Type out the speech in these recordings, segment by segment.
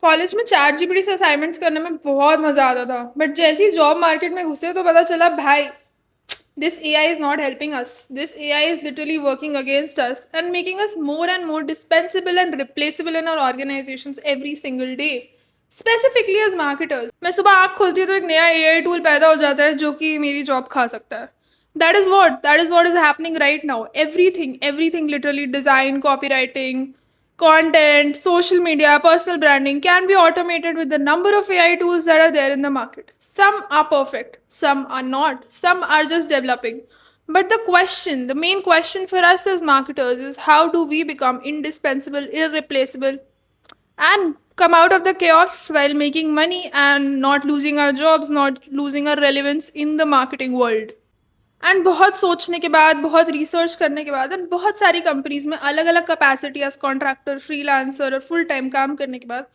College में chat GPT से assignments करने में बहुत मजा आता था, बट जैसे ही जॉब मार्केट में घुसे तो पता चला भाई, this AI is not helping us. This AI is literally working against us and making us more and more dispensable and replaceable in our organizations every single day. Specifically as marketers. मैं सुबह आँख खोलती हूँ तो एक नया AI tool पैदा हो जाता है जो कि मेरी जॉब खा सकता है. That is what is happening right now. Everything literally design, copywriting, content, social media, personal branding can be automated with the number of AI tools that are there in the market. Some are perfect, some are not, some are just developing. But the main question for us as marketers is how do we become indispensable, irreplaceable, and come out of the chaos while making money and not losing our jobs, not losing our relevance in the marketing world. And बहुत सोचने के बाद, बहुत research करने के बाद, and बहुत सारी कंपनीज में अलग अलग कैपेसिटी एज कॉन्ट्रैक्टर, फ्रीलांसर और फुल टाइम काम करने के बाद,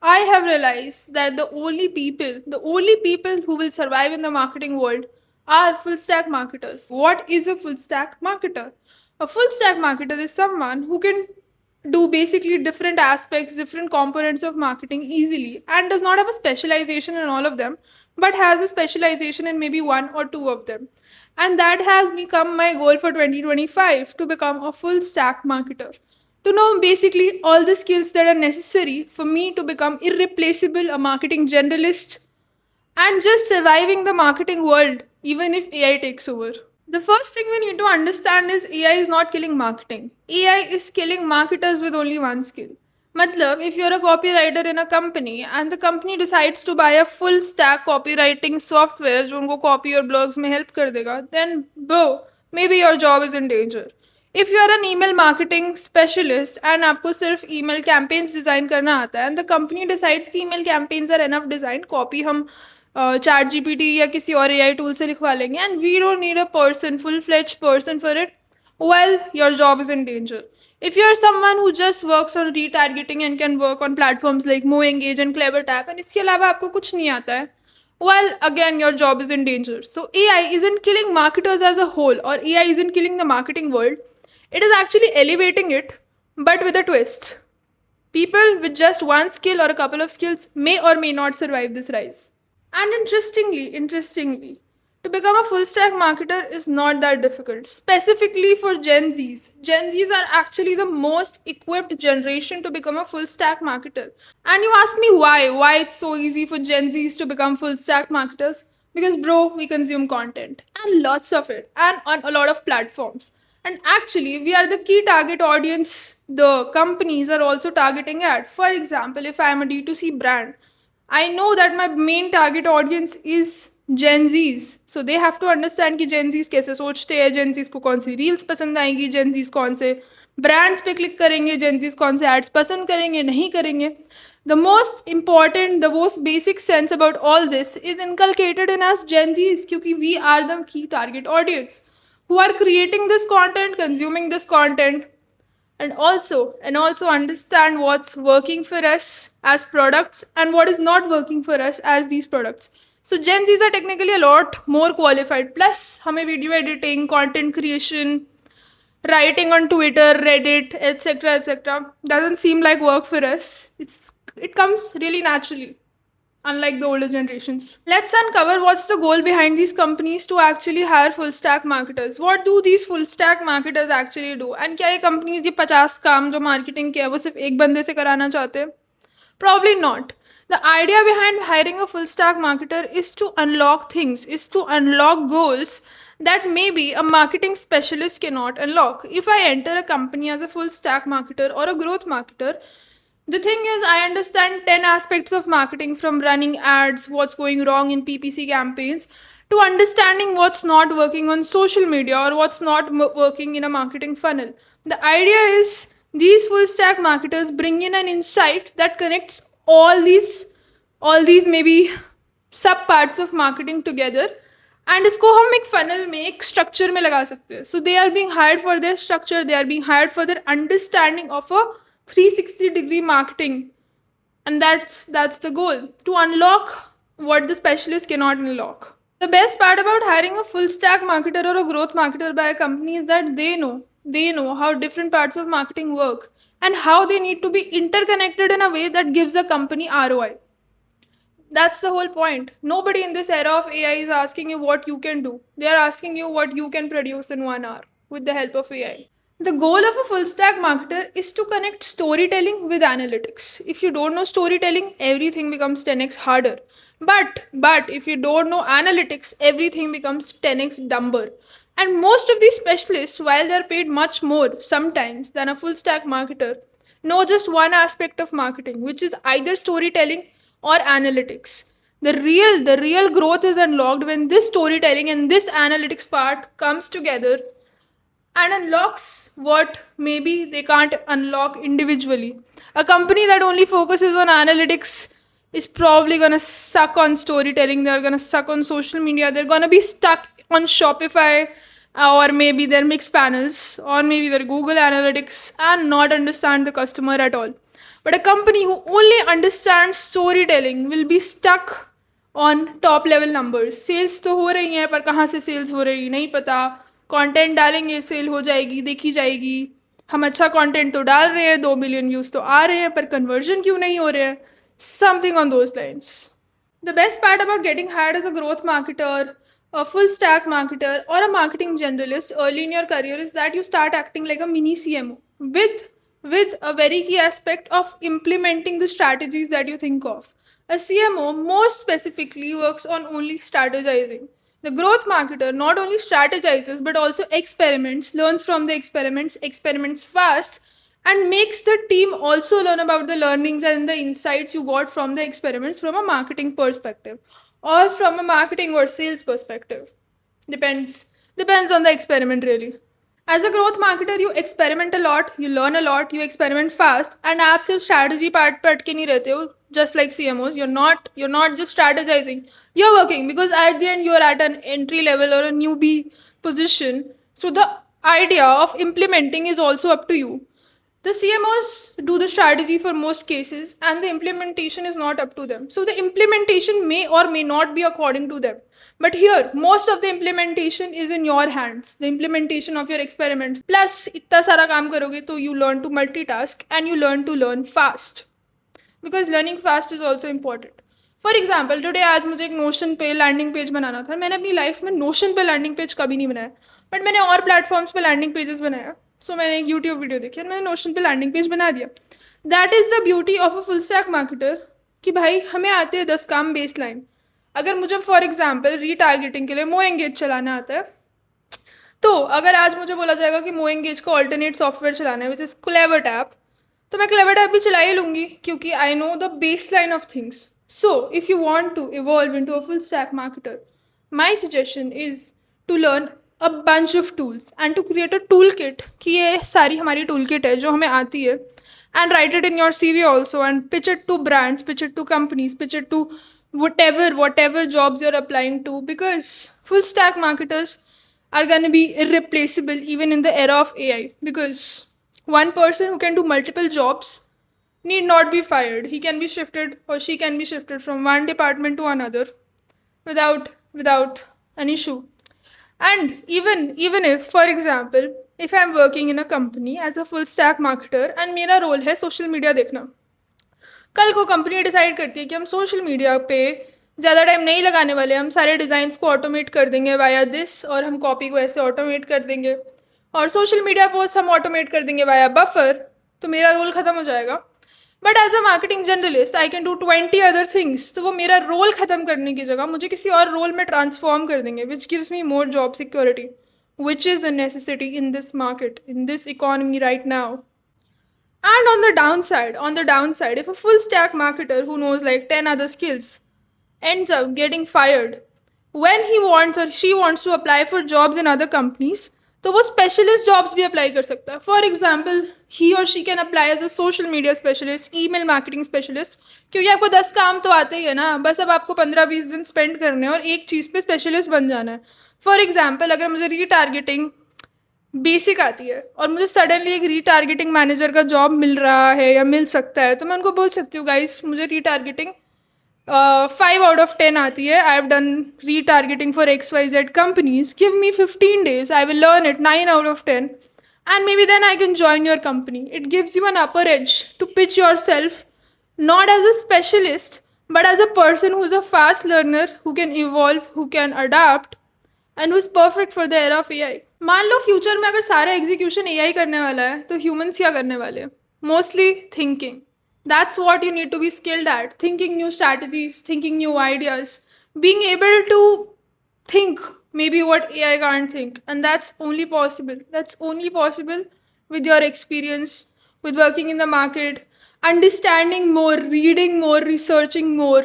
I have realize that the only people who will survive in the marketing world are full stack marketers. What is a full stack marketer? A full stack marketer is someone who can do basically different aspects, different components of marketing easily and does not have a specialization in all of them, but has a specialization in maybe one or two of them. And that has become my goal for 2025, to become a full stack marketer. To know basically all the skills that are necessary for me to become irreplaceable, a marketing generalist, and just surviving the marketing world, even if AI takes over. The first thing we need to understand is AI is not killing marketing. AI is killing marketers with only one skill. Matlab, if you're a copywriter in a company and the company decides to buy a full stack copywriting software जो उनको copy और blogs में help कर देगा, then bro, maybe your job is in danger. If you are an email marketing specialist and आपको सिर्फ email campaigns design करना आता है and the company decides कि email campaigns are enough design, copy हम चैट जीपीटी या किसी और एआई टूल से लिखवा लेंगे and we don't need a person, full fledge person for it, well, your job is in danger. If you're someone who just works on retargeting and can work on platforms like MoEngage and CleverTap and इसके अलावा आपको कुछ नहीं आता है, well, again, your job is in danger. So AI isn't killing marketers as a whole, or AI isn't killing the marketing world. It is actually elevating it, but with a twist. People with just one skill or a couple of skills may or may not survive this rise. And interestingly, to become a full stack marketer is not that difficult, specifically for Gen Zs. Gen Zs are actually the most equipped generation to become a full stack marketer. And you ask me why? Why it's so easy for Gen Zs to become full stack marketers? Because, bro, we consume content and lots of it, and on a lot of platforms. And actually, we are the key target audience the companies are also targeting at. For example, if I am a D2C brand, I know that my main target audience is Gen Zs. So they have to understand कि Gen Zs कैसे सोचते हैं, Gen Zs को कौन सी reels पसंद आएंगी, Gen Zs कौन से ब्रांड्स पे क्लिक करेंगे, Gen Zs कौन से एड्स पसंद करेंगे, नहीं करेंगे. The most important, the most basic sense about all this is inculcated in us Gen Zs क्योंकि we are the key target audience who are creating this content, consuming this content, and also understand what's working for us as products and what is not working for us as these products. So Gen Zs are technically a lot more qualified. Plus, हमें video editing, content creation, writing on Twitter, Reddit, etc. doesn't seem like work for us. It comes really naturally, unlike the older generations. Let's uncover what's the goal behind these companies to actually hire full stack marketers. What do these full stack marketers actually do? And क्या ये companies ये 50 काम जो marketing के है वो सिर्फ एक बंदे से कराना चाहते हैं? Probably not. The idea behind hiring a full stack marketer is to unlock things, is to unlock goals that maybe a marketing specialist cannot unlock. If I enter a company as a full stack marketer or a growth marketer, the thing is, I understand 10 aspects of marketing, from running ads, what's going wrong in PPC campaigns, to understanding what's not working on social media or what's not working in a marketing funnel. The idea is these full stack marketers bring in an insight that connects all these maybe sub parts of marketing together, and इसको हम एक funnel में, एक structure में लगा सकते हैं. So they are being hired for their structure, they are being hired for their understanding of a 360-degree marketing, and that's the goal, to unlock what the specialist cannot unlock. The best part about hiring a full stack marketer or a growth marketer by a company is that they know how different parts of marketing work. and how they need to be interconnected in a way that gives a company ROI. That's the whole point. Nobody in this era of AI is asking you what you can do. They are asking you what you can produce in 1 hour with the help of AI. The goal of a full stack marketer is to connect storytelling with analytics. If you don't know storytelling, everything becomes 10x harder. But if you don't know analytics, everything becomes 10x dumber. And most of these specialists, while they're paid much more sometimes than a full stack marketer, know just one aspect of marketing, which is either storytelling or analytics. The real growth is unlocked when this storytelling and this analytics part comes together and unlocks what maybe they can't unlock individually. A company that only focuses on analytics is probably gonna suck on storytelling, they're gonna suck on social media, they're gonna be stuck on Shopify or maybe their mixed panels or maybe their Google Analytics and not understand the customer at all. But a company who only understands storytelling will be stuck on top level numbers. Sales तो हो रही हैं पर कहाँ से sales हो रही नहीं पता, कंटेंट डालेंगे सेल हो जाएगी देखी जाएगी, हम अच्छा कंटेंट तो डाल रहे हैं 2 मिलियन व्यूज तो आ रहे हैं पर कन्वर्जन क्यों नहीं हो रहे हैं, something on those lines. The best part about getting hired as a growth marketer, a full stack marketer, or a marketing generalist early in your career is that you start acting like a mini CMO with a very key aspect of implementing the strategies that you think of. A CMO most specifically works on only strategizing. The growth marketer not only strategizes but also experiments, learns from the experiments fast, and makes the team also learn about the learnings and the insights you got from the experiments from a marketing perspective or from a marketing or sales perspective. Depends on the experiment really. As a growth marketer, you experiment a lot, you learn a lot, you experiment fast, and आप सिर्फ strategy part पे अटके नहीं रहते हो. Just like CMOs, you're not just strategizing. You're working because at the end you're at an entry level or a newbie position. So the idea of implementing is also up to you. The CMOs do the strategy for most cases, and the implementation is not up to them. So the implementation may or may not be according to them. But here, most of the implementation is in your hands. The implementation of your experiments. Plus, इतना सारा काम करोगे तो you learn to multitask and you learn to learn fast. Because learning fast is also important. For example today आज मुझे एक notion पे landing page बनाना था. मैंने अपनी लाइफ में नोशन पे लैंडिंग पेज कभी नहीं बनाया, बट मैंने और प्लेटफॉर्म्स पे लैंडिंग पेजेस बनाया. सो मैंने एक यूट्यूब वीडियो देखी और मैंने नोशन पे लैंडिंग पेज बना दिया. That is the beauty of a full stack marketer कि भाई हमें आते हैं 10 काम बेस लाइन. अगर मुझे फॉर एग्जाम्पल रीटारगेटिंग के लिए मो एंगेज चलाना आता है, तो अगर आज मुझे बोला जाएगा कि मो एंगेज का ऑल्टरनेट सॉफ्टवेयर चलाना है विच इज़ क्लेवर टैप, तो मैं क्लेवर टैप भी चला ही लूँगी क्योंकि I know the base line of things. So, if you want to evolve into a full stack marketer, my suggestion is to learn a bunch of tools and to create a toolkit कि ये सारी हमारी toolkit है जो हमें आती है, and write it in your CV also and pitch it to brands, pitch it to companies, pitch it to whatever jobs you're applying to, because full stack marketers are going to be irreplaceable even in the era of AI, because one person who can do multiple jobs need not be fired. He can be shifted or she can be shifted from one department to another without an issue. And even if, for example, if I'm working in a company as a full stack marketer and मेरा role है social media देखना, कल को company decide करती है कि हम social media पे ज़्यादा टाइम नहीं लगाने वाले, हम सारे डिज़ाइंस को ऑटोमेट कर देंगे वाया दिस, और हम कॉपी को ऐसे ऑटोमेट कर देंगे और सोशल मीडिया पोस्ट हम ऑटोमेट कर देंगे वाया बफर, तो मेरा रोल ख़त्म हो जाएगा. But as a marketing journalist I can do 20 other things. तो वो मेरा रोल ख़त्म करने की जगह मुझे किसी और रोल में ट्रांसफॉर्म कर देंगे, which gives me more job security, which is a necessity in this market, in this economy right now. And on the downside, if a full stack marketer who knows like 10 other skills ends up getting fired when he wants or she wants to apply for jobs in other companies, तो वो specialist jobs भी apply कर सकता है. For example he और she can apply as a social media specialist, email marketing specialist, क्योंकि आपको 10 काम तो आते ही है ना, बस अब आपको 15-20 दिन स्पेंड करने हैं और एक चीज़ पे स्पेशलिस्ट बन जाना है. फॉर एग्जाम्पल अगर मुझे रीटारगेटिंग बेसिक आती है और मुझे सडनली एक रीटारगेटिंग मैनेजर का जॉब मिल रहा है या मिल सकता है, तो मैं उनको बोल सकती हूँ गाइस मुझे रीटारगेटिंग 5 out of 10 आती है. I have done retargeting for XYZ companies, give me 15 days, I will learn it 9 out of 10. and maybe then I can join your company. It gives you an upper edge to pitch yourself not as a specialist, but as a person who's a fast learner, who can evolve, who can adapt, and who's perfect for the era of AI. मान लो future में अगर सारा execution AI करने वाला है तो humans क्या करने वाले हैं? Mostly thinking. That's what you need to be skilled at. Thinking new strategies, thinking new ideas, being able to think maybe what AI can't think. And that's only possible. That's only possible with your experience, with working in the market, understanding more, reading more, researching more,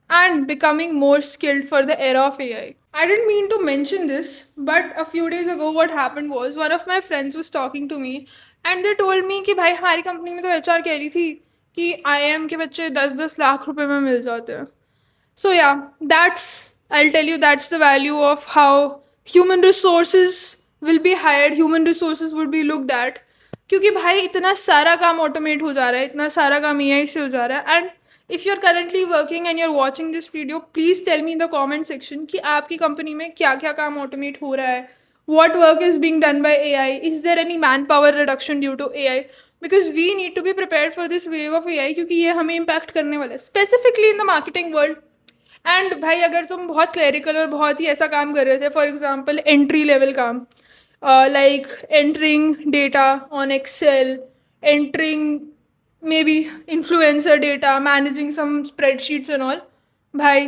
and becoming more skilled for the era of AI. I didn't mean to mention this, but a few days ago, what happened was one of my friends was talking to me and they told me कि भाई हमारी company में तो HR कह रही थी कि IM के बच्चे 10-10 लाख रुपए में मिल जाते हैं. So yeah, I'll tell you, that's the value of how human resources will be hired, human resources would be looked at. क्योंकि भाई इतना सारा काम ऑटोमेट हो जा रहा है, इतना सारा काम एआई से हो जा रहा है. And if you are currently working and you are watching this video, please tell me in the comment section कि आपकी कंपनी में क्या क्या काम ऑटोमेट हो रहा है. What work is being done by AI? Is there any manpower reduction due to AI? Because we need to be prepared for this wave of AI क्योंकि ये हमें impact करने वाला है, specifically in the marketing world. And भाई अगर तुम बहुत क्लरिकल और बहुत ही ऐसा काम कर रहे थे, फॉर एग्जाम्पल एंट्री लेवल काम, like entering data on Excel, entering maybe influencer data, managing some spreadsheets and all, भाई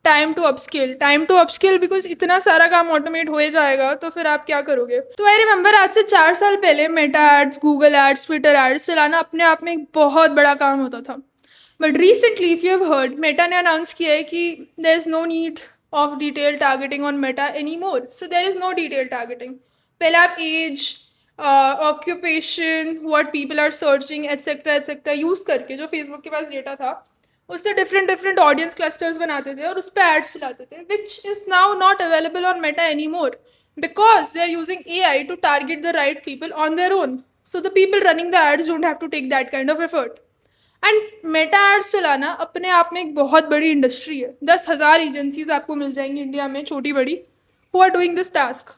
टाइम टू अपस्किल बिकॉज इतना सारा काम ऑटोमेट हो जाएगा तो फिर आप क्या करोगे. तो आई रिमेंबर आज से 4 साल पहले Meta ads, Google ads, Twitter ads चलाना अपने आप में एक बहुत बड़ा काम होता था. But recently if you have heard, Meta ने अनाउंस किया है कि there is no need of detail targeting on Meta anymore. So there is no detail targeting. पहले आप age, occupation, what people are searching etcetera use करके जो Facebook के पास data था उससे डिफरेंट ऑडियंस क्लस्टर्स बनाते थे और उस पर एड्स चलाते थे, which is now not available on Meta anymore because they are using AI to target the right people on their own. So the people running the ads don't have to take that kind of effort. And Meta ads चलाना अपने आप में एक बहुत बड़ी industry है. 10,000 agencies आपको मिल जाएंगी इंडिया में, छोटी बड़ी, who are doing this task,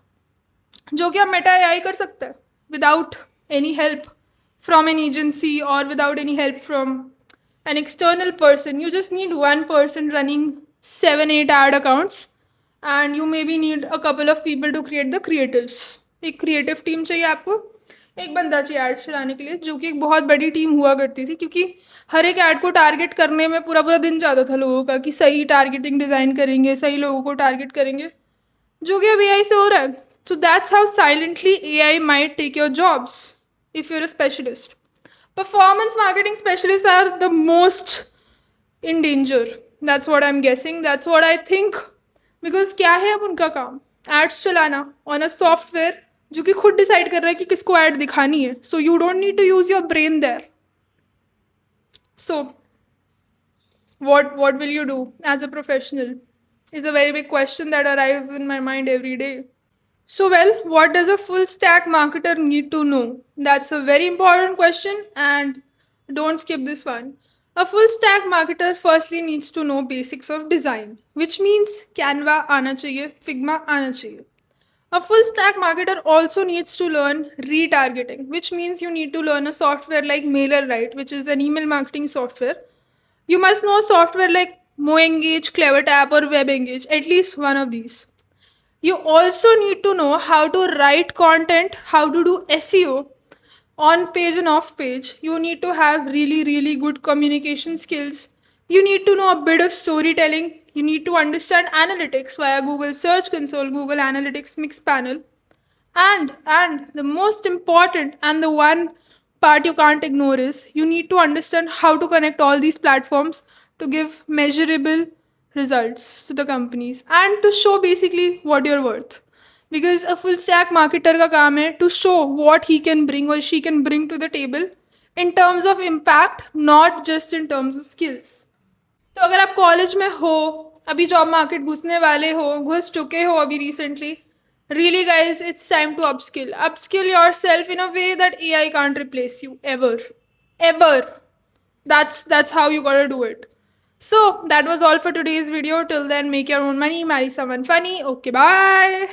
जो कि आप मेटा AI कर सकता है without any help from an agency और without any help from an external person. You just need one person running 7-8 ad accounts and you maybe need a couple of people to create the creatives. एक creative team चाहिए आपको, एक बंदा चाहिए add चलाने के लिए, जो कि एक बहुत बड़ी टीम हुआ करती थी क्योंकि हर एक ऐड को टारगेट करने में पूरा पूरा दिन जाता था लोगों का कि सही टारगेटिंग डिज़ाइन करेंगे, सही लोगों को टारगेट करेंगे, जो कि अब AI से हो रहा है. So that's how silently AI might take your jobs if you're a specialist. Performance marketing specialists are the most in danger. That's what I'm guessing. That's what I think. Because क्या है अब उनका काम? Ads चलाना on a software जो कि खुद decide कर रहा है कि किसको ad दिखानी है. So you don't need to use your brain there. So what will you do as a professional is a very big question that arises in my mind every day. So well, what does a full stack marketer need to know? That's a very important question and don't skip this one. A full stack marketer firstly needs to know basics of design, which means Canva आना चाहिए, Figma आना चाहिए. A full stack marketer also needs to learn retargeting, which means you need to learn a software like MailerLite, which is an email marketing software. You must know software like MoEngage, CleverTap or WebEngage, at least one of these. You also need to know how to write content, how to do SEO on page and off page. You need to have really good communication skills. You need to know a bit of storytelling. You need to understand analytics via Google Search Console, Google Analytics Mixpanel. And the most important and the one part you can't ignore is you need to understand how to connect all these platforms to give measurable results to the companies and to show basically what you're worth. Because a full stack marketer का काम है to show what he can bring or she can bring to the table in terms of impact, not just in terms of skills. तो अगर आप college में हो, अभी job market घुसने वाले हो, घुस चुके हो अभी recently, really guys, it's time to upskill yourself in a way that AI can't replace you ever. That's how you gotta do it. So that was all for today's video. Till then, make your own money, marry someone funny. Okay, bye.